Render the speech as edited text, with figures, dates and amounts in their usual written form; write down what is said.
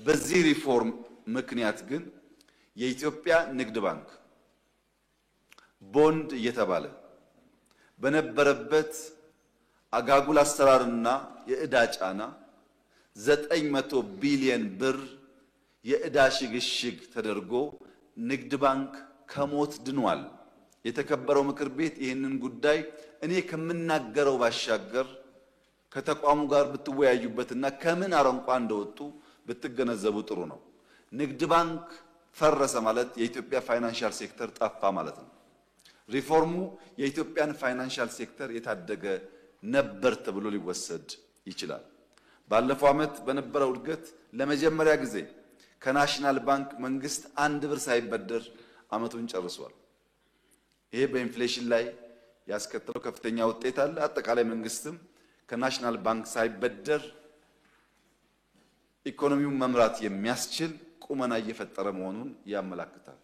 በዚህ ሪፎርም ምክንያት ግን የኢትዮጵያ ንግድ ባንክ ቦንድ እየተባለ በነበረበት አጋጉል አሰራርና የዕዳ ጫና 900 ቢሊዮን ብር የዕዳ ሽግሽግ ተደርጎ ንግድ ባንክ ከሞት ድኗል። የተከበረው ምክር ቤት ይህንን ጉዳይ እኔ ከምናገረው ባሻገር ከተቋሙ ጋር ብትወያዩበትና ከምን አረንቋ እንደወጡ ብትገነዘቡ ጥሩ ነው። ንግድ ባንክ ፈረሰ ማለት የኢትዮጵያ ፋይናንሻል ሴክተር ጠፋ ማለት ነው። ሪፎርሙ የኢትዮጵያን ፋይናንሻል ሴክተር የታደገ ነበር ተብሎ ሊወሰድ ይችላል። ባለፈው ዓመት በነበረው እድገት ለመጀመሪያ ጊዜ ከናሽናል ባንክ መንግስት 1 ብር ሳይበደር ዓመቱን ጨርሷል። ይሄ በኢንፍሌሽን ላይ ያስከተለው ከፍተኛ ውጤት አለ። አጠቃላይ መንግስትም ከናሽናል ባንክ ሳይበደር ኢኮኖሚውን መምራት የሚያስችል ቁመና እየፈጠረ መሆኑን ያመለክታል።